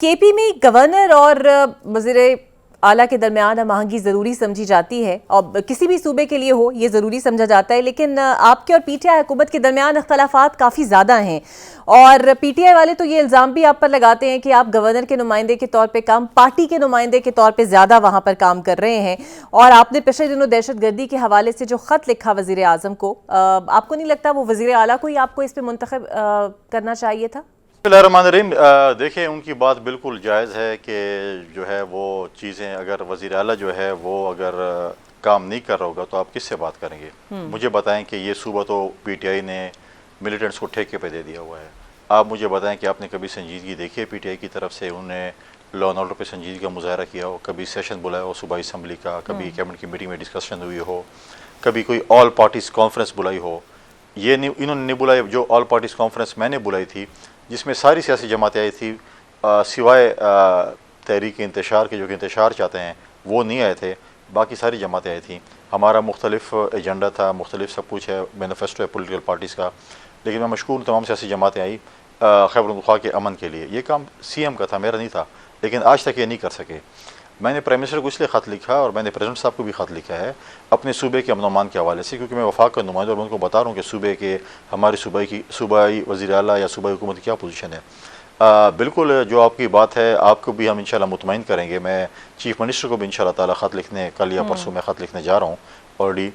کے پی میں گورنر اور وزیر اعلیٰ کے درمیان ہم آہنگی ضروری سمجھی جاتی ہے اور کسی بھی صوبے کے لیے ہو یہ ضروری سمجھا جاتا ہے، لیکن آپ کے اور پی ٹی آئی حکومت کے درمیان اختلافات کافی زیادہ ہیں اور پی ٹی آئی والے تو یہ الزام بھی آپ پر لگاتے ہیں کہ آپ گورنر کے نمائندے کے طور پہ کام پارٹی کے نمائندے کے طور پہ زیادہ وہاں پر کام کر رہے ہیں، اور آپ نے پچھلے دنوں دہشت گردی کے حوالے سے جو خط لکھا وزیر اعظم کو، آپ کو نہیں لگتا وہ وزیر اعلیٰ کو ہی آپ کو اس پہ منتخب کرنا چاہیے تھا؟ بسم اللہ الرحمن الرحیم۔ دیکھیں ان کی بات بالکل جائز ہے کہ جو ہے وہ چیزیں اگر وزیر اعلیٰ جو ہے وہ اگر کام نہیں کر رہا ہوگا تو آپ کس سے بات کریں گے؟ مجھے بتائیں کہ یہ صوبہ تو پی ٹی آئی نے ملیٹنٹس کو ٹھیکے پہ دے دیا ہوا ہے۔ آپ مجھے بتائیں کہ آپ نے کبھی سنجیدگی دیکھی ہے پی ٹی آئی کی طرف سے؟ انہوں نے لا اینڈ آرڈر پہ سنجیدگی کا مظاہرہ کیا ہو، کبھی سیشن بلایا ہو صوبائی اسمبلی کا، کبھی کیبنٹ کی میٹنگ میں ڈسکشن ہوئی ہو، کبھی کوئی آل پارٹیز کانفرنس بلائی ہو؟ یہ نہیں، انہوں نے نہیں بلائی۔ جو آل پارٹیز کانفرنس میں نے بلائی تھی جس میں ساری سیاسی جماعتیں آئی تھی سوائے تحریک انتشار کے جو کہ انتشار چاہتے ہیں وہ نہیں آئے تھے، باقی ساری جماعتیں آئی تھیں۔ ہمارا مختلف ایجنڈا تھا، مختلف سب کچھ ہے، مینیفیسٹو ہے پولیٹیکل پارٹیز کا، لیکن میں مشکور تمام سیاسی جماعتیں آئی خیبر پختونخوا کے امن کے لیے۔ یہ کام سی ایم کا تھا، میرا نہیں تھا، لیکن آج تک یہ نہیں کر سکے۔ میں نے پرائم منسٹر کو اس لیے خط لکھا اور میں نے پریزیڈنٹ صاحب کو بھی خط لکھا ہے اپنے صوبے کے امن و امان کے حوالے سے، کیونکہ میں وفاق کا نمائندہ اور میں ان کو بتا رہا ہوں کہ صوبے کے ہماری صوبائی وزیر اعلیٰ یا صوبائی حکومت کی کیا پوزیشن ہے۔ بالکل جو آپ کی بات ہے آپ کو بھی ہم انشاءاللہ مطمئن کریں گے۔ میں چیف منسٹر کو بھی انشاءاللہ تعالیٰ خط لکھنے، کل یا پرسوں میں خط لکھنے جا رہا ہوں آلریڈی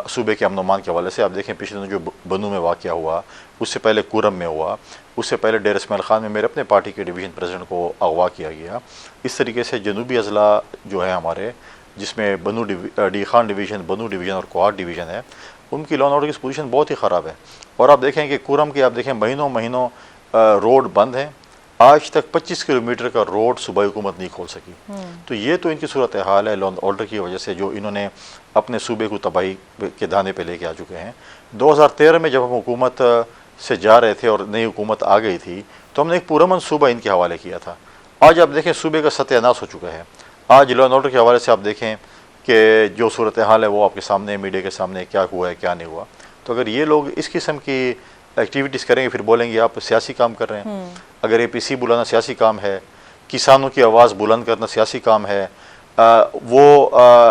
صوبے کے امن و امان کے حوالے سے۔ آپ دیکھیں پچھلے دنوں جو بنو میں واقعہ ہوا، اس سے پہلے کورم میں ہوا، اس سے پہلے ڈیر اسماعیل خان میں میرے اپنے پارٹی کے ڈویژن پریزیڈنٹ کو اغوا کیا گیا۔ اس طریقے سے جنوبی اضلاع جو ہے ہمارے، جس میں بنو ڈی خان ڈویژن، بنو ڈویژن اور کوہاٹ ڈویژن ہے، ان کی لا اینڈ آرڈر کی پوزیشن بہت ہی خراب ہے۔ اور آپ دیکھیں کہ کورم کے آپ دیکھیں مہینوں روڈ بند ہیں، آج تک 25 کلومیٹر کا روڈ صوبائی حکومت نہیں کھول سکی۔ تو یہ تو ان کی صورتحال ہے لا اینڈ آرڈر کی وجہ سے، جو انہوں نے اپنے صوبے کو تباہی کے دانے پہ لے کے آ چکے ہیں۔ 2013 میں جب ہم حکومت سے جا رہے تھے اور نئی حکومت آ گئی تھی تو ہم نے ایک پرامن صوبہ ان کے حوالے کیا تھا۔ آج آپ دیکھیں صوبے کا ستیہ ناش ہو چکا ہے۔ آج لا اینڈ آرڈر کے حوالے سے آپ دیکھیں کہ جو صورتحال ہے وہ آپ کے سامنے، میڈیا کے سامنے کیا ہوا ہے کیا نہیں ہوا۔ تو اگر یہ لوگ اس قسم کی ایکٹیویٹیز کریں گے پھر بولیں گے آپ سیاسی کام کر رہے ہیں۔ اگر اے پی سی بلانا سیاسی کام ہے، کسانوں کی آواز بلند کرنا سیاسی کام ہے، وہ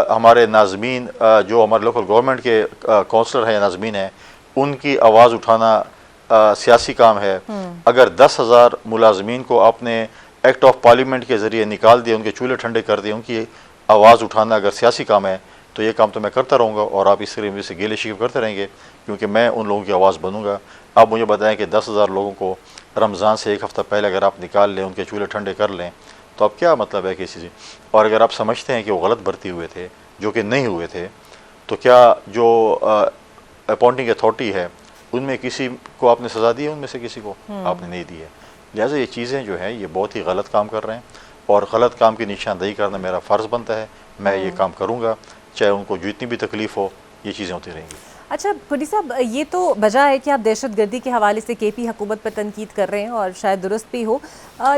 ہمارے ناظمین جو ہمارے لوکل گورنمنٹ کے کونسلر ہیں یا ناظمین ہیں ان کی آواز اٹھانا سیاسی کام ہے، اگر 10,000 ملازمین کو آپ نے ایکٹ آف پارلیمنٹ کے ذریعے نکال دیا، ان کے چولہے ٹھنڈے کر دیے، ان کی آواز اٹھانا اگر سیاسی کام ہے تو یہ کام تو میں کرتا رہوں گا اور آپ اس طریقے سے گیلے شکوے کرتے رہیں گے، کیونکہ میں ان لوگوں کی آواز بنوں گا۔ آپ مجھے بتائیں کہ 10,000 لوگوں کو رمضان سے ایک ہفتہ پہلے اگر آپ نکال لیں، ان کے چولہے ٹھنڈے کر لیں، تو اب کیا مطلب ہے کسی سے؟ اور اگر آپ سمجھتے ہیں کہ وہ غلط بھرتی ہوئے تھے جو کہ نہیں ہوئے تھے، تو کیا جو اپوائنٹنگ اتھارٹی ہے ان میں کسی کو آپ نے سزا دی ہے؟ ان میں سے کسی کو آپ نے نہیں دی ہے۔ لہٰذا یہ چیزیں جو ہیں یہ بہت ہی غلط کام کر رہے ہیں اور غلط کام کی نشاندہی کرنا میرا فرض بنتا ہے۔ میں یہ کام کروں گا چاہے ان کو جتنی بھی تکلیف ہو، یہ چیزیں ہوتی رہیں گی۔ اچھا پوری صاحب، یہ تو وجہ ہے کہ آپ دہشت گردی کے حوالے سے کے پی حکومت پر تنقید کر رہے ہیں اور شاید درست بھی ہو،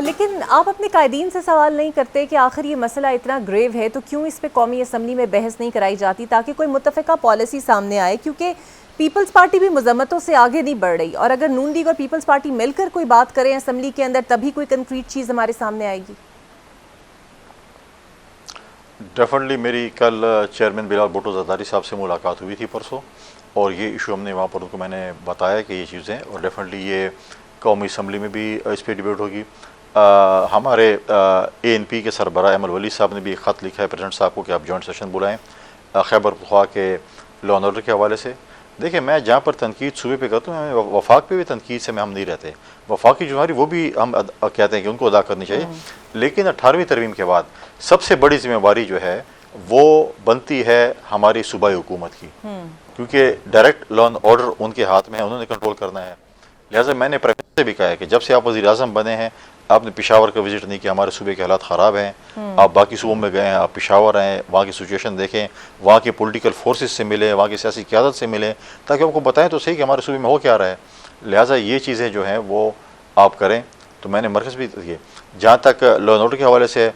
لیکن آپ اپنے قائدین سے سوال نہیں کرتے کہ آخر یہ مسئلہ اتنا گریو ہے تو کیوں اس پہ قومی اسمبلی میں بحث نہیں کرائی جاتی تاکہ کوئی متفقہ پالیسی سامنے آئے؟ کیونکہ پیپلز پارٹی بھی مذمتوں سے آگے نہیں بڑھ رہی، اور اگر نون لیگ اور پیپلز پارٹی مل کر کوئی بات کریں اسمبلی کے اندر تبھی کوئی کنکریٹ چیز ہمارے سامنے آئے گی۔ ڈیفینیٹلی میری کل چیئرمین بلال بھٹو زرداری صاحب سے ملاقات ہوئی تھی پرسوں، اور یہ ایشو ہم نے وہاں پر ان کو میں نے بتایا کہ یہ چیزیں، اور ڈیفینیٹلی یہ قومی اسمبلی میں بھی اس پہ ڈیبیٹ ہوگی۔ ہمارے اے این پی کے سربراہ احمد ولی صاحب نے بھی ایک خط لکھا ہے پریزیڈنٹ صاحب کو کہ آپ جوائنٹ سیشن بلائیں خیبر پختونخوا کے لا اینڈ آرڈر کے حوالے سے۔ دیکھیں میں جہاں پر تنقید صوبے پہ کرتا ہوں، وفاق پہ بھی تنقید سے ہم نہیں رہتے، وفاق کی ذمہ داری وہ بھی ہم کہتے ہیں کہ ان کو ادا کرنی چاہیے، لیکن 18ویں ترمیم کے بعد سب سے بڑی ذمہ داری جو ہے وہ بنتی ہے ہماری صوبائی حکومت کی، کیونکہ direct law and order in کے ہاتھ میں ہے، انہوں نے کنٹرول کرنا ہے۔ لہٰذا میں نے پرائم منسٹر سے بھی کہا ہے کہ جب سے آپ وزیر اعظم بنے ہیں آپ نے پشاور کا وزٹ نہیں کیا، ہمارے صوبے کے حالات خراب ہیں، آپ باقی صوبوں میں گئے ہیں، آپ پشاور ہیں، وہاں کی سچویشن دیکھیں، وہاں کے پولیٹیکل فورسز سے ملیں، وہاں کی سیاسی قیادت سے ملیں، تاکہ آپ کو بتائیں تو صحیح کہ ہمارے صوبے میں ہو کیا رہا ہے۔ لہٰذا یہ چیزیں جو ہیں وہ آپ کریں۔ تو میں نے مرکز بھی دیے، جہاں تک لا اینڈ آرڈر کے حوالے سے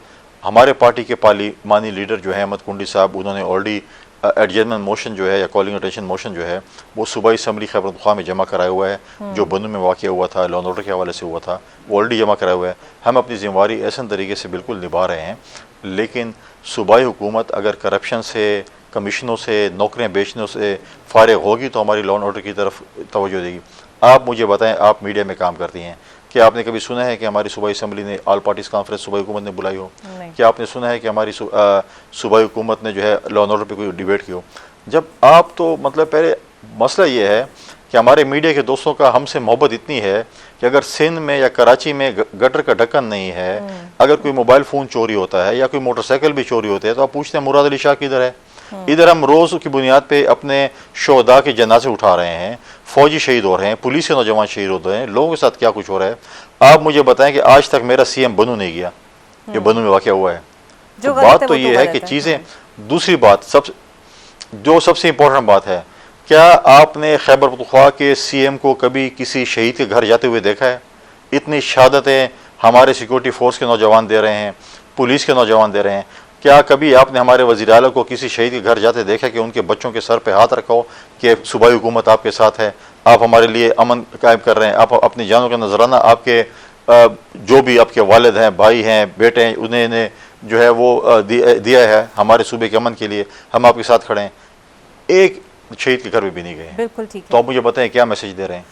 ہمارے پارٹی کے پارلیمانی لیڈر جو ہیں احمد کنڈی صاحب، انہوں نے آلریڈی ایڈجرمنٹ موشن جو ہے یا کالنگ اٹینشن موشن جو ہے وہ صوبائی اسمبلی خیبر پختونخوا میں جمع کرایا ہوا ہے، جو بنو میں واقع ہوا تھا، لا اینڈ آرڈر کے حوالے سے ہوا تھا، وہ آلریڈی جمع کرایا ہوا ہے۔ ہم اپنی ذمہ داری ایسے طریقے سے بالکل نبھا رہے ہیں، لیکن صوبائی حکومت اگر کرپشن سے، کمیشنوں سے، نوکریاں بیچنے سے فارغ ہوگی تو ہماری لا اینڈ آرڈر کی طرف توجہ دے گی۔ آپ مجھے بتائیں، آپ میڈیا میں کام کرتی ہیں، کیا آپ نے کبھی سنا ہے کہ ہماری صوبائی اسمبلی نے آل پارٹیز کانفرنس صوبائی حکومت نے بلائی ہو؟ کیا آپ نے سنا ہے کہ ہماری صوبائی حکومت نے جو ہے لا اینڈ آرڈر پہ کوئی ڈیبیٹ کی ہو؟ جب آپ تو مطلب پہلے مسئلہ یہ ہے کہ ہمارے میڈیا کے دوستوں کا ہم سے محبت اتنی ہے کہ اگر سندھ میں یا کراچی میں گٹر کا ڈھکن نہیں ہے، اگر کوئی موبائل فون چوری ہوتا ہے یا کوئی موٹر سائیکل بھی چوری ہوتے ہے تو آپ پوچھتے ہیں مراد علی شاہ کدھر ہے؟ ادھر ہم روز کی بنیاد پہ اپنے شہداء کے جنازے اٹھا رہے ہیں، فوجی شہید ہو رہے ہیں، پولیس کے نوجوان شہید ہو رہے ہیں، لوگوں کے ساتھ کیا کچھ ہو رہا ہے۔ آپ مجھے بتائیں کہ آج تک میرا سی ایم بنو نہیں گیا، جو بنو میں واقع ہوا ہے۔ تو بات تو یہ ہے کہ چیزیں، دوسری بات جو سب سے امپورٹنٹ بات ہے، کیا آپ نے خیبر پختونخوا کے سی ایم کو کبھی کسی شہید کے گھر جاتے ہوئے دیکھا ہے؟ اتنی شہادتیں ہمارے سیکورٹی فورس کے نوجوان دے رہے ہیں، پولیس کے نوجوان دے رہے ہیں، کیا کبھی آپ نے ہمارے وزیر اعلیٰ کو کسی شہید کے گھر جاتے دیکھا کہ ان کے بچوں کے سر پہ ہاتھ رکھا ہو کہ صوبائی حکومت آپ کے ساتھ ہے، آپ ہمارے لیے امن قائم کر رہے ہیں، آپ اپنی جانوں کا نذرانہ آپ کے جو بھی آپ کے والد ہیں، بھائی ہیں، بیٹے ہیں، انہیں جو ہے وہ دیا ہے ہمارے صوبے کے امن کے لیے، ہم آپ کے ساتھ کھڑے ہیں؟ ایک شہید کے گھر میں بھی نہیں گئے ہیں۔ بالکل ٹھیک ہے۔ تو آپ مجھے بتائیں کیا میسج دے رہے ہیں؟